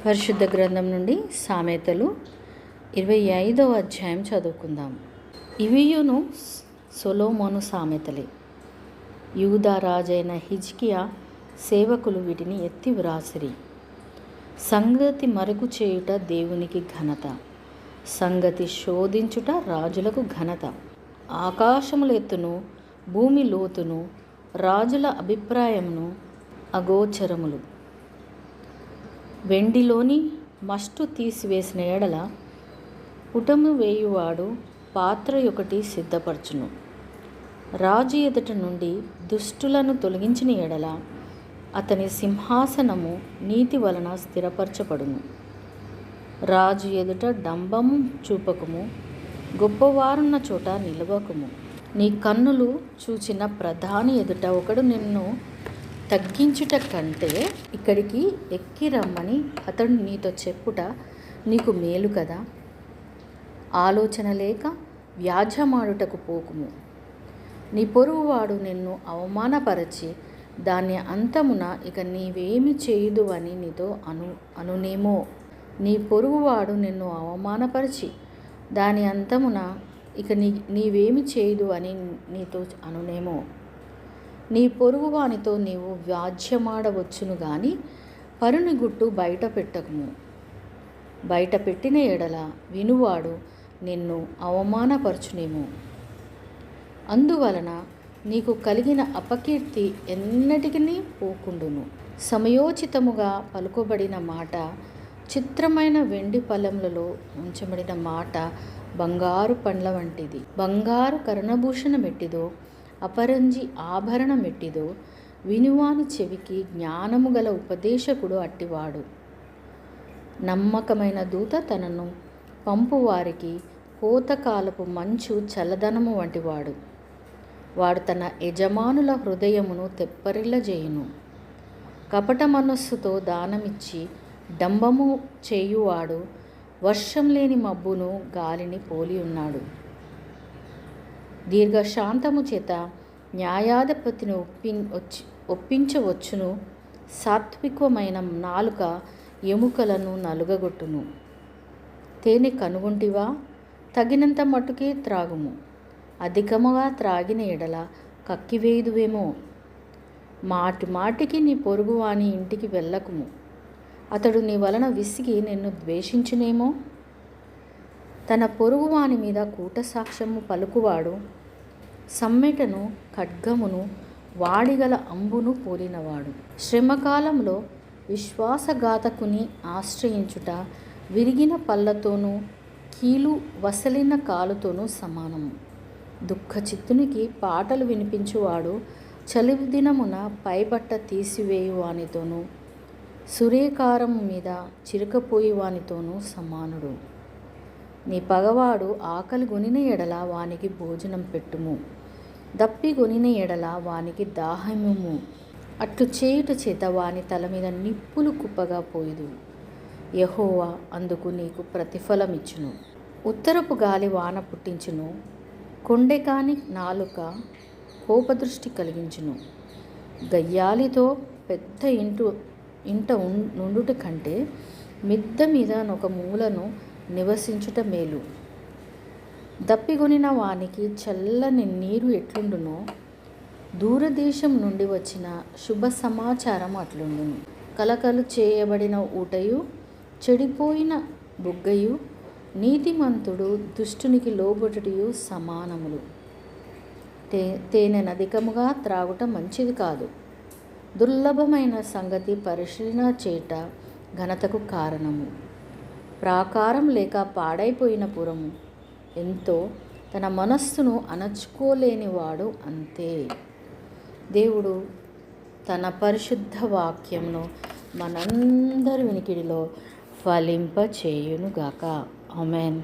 పరిశుద్ధ గ్రంథం నుండి సామెతలు 25వ అధ్యాయం చదువుకుందాం. ఇవియును సొలొమోను సామెతలే. యూదా రాజైన హిజ్కియా సేవకులు వీటిని ఎత్తి వ్రాసిరి. సంగతి మరుగు చేయుట దేవునికి ఘనత, సంగతి శోధించుట రాజులకు ఘనత. ఆకాశముల ఎత్తును భూమి లోతును రాజుల అభిప్రాయమును అగోచరములు. వెండిలోని మస్టు తీసివేసిన ఎడల పుటము వేయువాడు పాత్ర ఒకటి సిద్ధపరచును. రాజు ఎదుట నుండి దుష్టులను తొలగించిన ఎడల అతని సింహాసనము నీతి వలన స్థిరపరచబడును. రాజు ఎదుట డంబము చూపకము, గొప్పవారున్న చోట నిలవకము. నీ కన్నులు చూచిన ప్రధాని ఎదుట ఒకడు నిన్ను తగ్గించుట కంటే ఇక్కడికి ఎక్కి రమ్మని అతడు నీతో చెప్పుట నీకు మేలు కదా. ఆలోచన లేక వ్యాజ్యమాడుటకు పోకుము. నీ పొరుగువాడు నిన్ను అవమానపరచి దాని అంతమున ఇక నీవేమి చేయుదు అని నీతో అనునేమో. నీ పొరుగువాడు నిన్ను అవమానపరిచి దాని అంతమున ఇక నీవేమి చేయుదు అని నీతో అనునేమో. నీ పొరుగువానితో నీవు వ్యాజ్యమాడవచ్చును గాని పరుని గుట్టు బయట పెట్టకము. బయట పెట్టిన ఎడల వినువాడు నిన్ను అవమానపరచునేమో. అందువలన నీకు కలిగిన అపకీర్తి ఎన్నటికీ పోకుండును. సమయోచితముగా పలుకబడిన మాట, చిత్రమైన వెండి పళ్ళెములలో ఉంచబడిన మాట బంగారు పండ్ల వంటిది. బంగారు కర్ణభూషణం ఎట్టిదో, అపరంజి ఆభరణం ఎట్టిదో, వినువాని చెవికి జ్ఞానము గల ఉపదేశకుడు అట్టివాడు. నమ్మకమైన దూత తనను పంపువారికి కోతకాలపు మంచు చల్లదనము వంటివాడు. వాడు తన యజమానుల హృదయమును తెప్పరిల్లజేయును. కపట మనస్సుతో దానమిచ్చి డంబము చేయువాడు వర్షం లేని మబ్బును గాలిని పోలి ఉన్నాడు. దీర్ఘశాంతము చేత న్యాయాధిపతిని ఒప్పించవచ్చును. సాత్వికమైన నాలుక ఎముకలను నలుగగొట్టును. తేనె కనుగొంటివా? తగినంత మట్టుకే త్రాగుము. అధికముగా త్రాగిన ఎడల కక్కివేయుదువేమో. మాటి మాటికి నీ పొరుగువాని ఇంటికి వెళ్ళకుము. అతడు నీ వలన విసిగి నిన్ను ద్వేషించునేమో. తన పొరుగువాని మీద కూటసాక్ష్యము పలుకువాడు సమ్మెటను ఖడ్గమును వాడిగల అంబును పోలినవాడు. శ్రమకాలంలో విశ్వాసఘాతకుని ఆశ్రయించుట విరిగిన పళ్ళతోనూ కీలు వసలిన కాలుతోనూ సమానము. దుఃఖచిత్తునికి పాటలు వినిపించువాడు చలివి దినమున పైబట్ట తీసివేయువానితోనూ సురేకారము మీద చిరకపోయేవానితోనూ సమానుడు. నీ పగవాడు ఆకలి గొనిన ఎడల వానికి భోజనం పెట్టుము. దప్పి గొనిన ఎడల వానికి దాహమిమ్ము. అట్లు చేయుట చేత వాని తల మీద నిప్పులు కుప్పగా పోయుదు. యెహోవా అందుకు నీకు ప్రతిఫలమిచ్చును. ఉత్తరపు గాలి వాన పుట్టించును. కొండెకాని నాలుక కోపదృష్టి కలిగించును. గయ్యాలితో పెద్ద ఇంట నుండుట కంటే మిద్ద మీద ఒక మూలను నివసించుట మేలు. దప్పిగొనిన వానికి చల్లని నీరు ఎట్లుండునో దూరదేశం నుండి వచ్చిన శుభ సమాచారం అట్లుండును. కలకలు చేయబడిన ఊటయు చెడిపోయిన బుగ్గయు నీతిమంతుడు దుష్టునికి లోబడుటయు సమానములు. తేనెనధికముగా త్రాగుట మంచిది కాదు. దుర్లభమైన సంగతి పరిశీలన చేయుట ఘనతకు కారణము. ప్రాకారం లేక పాడైపోయిన పురము ఎంతో తన మనస్సును అణచుకోలేనివాడు అంతే. దేవుడు తన పరిశుద్ధ వాక్యంను మనందరి వినికిడిలో ఫలింపచేయునుగాక. ఆమేన్.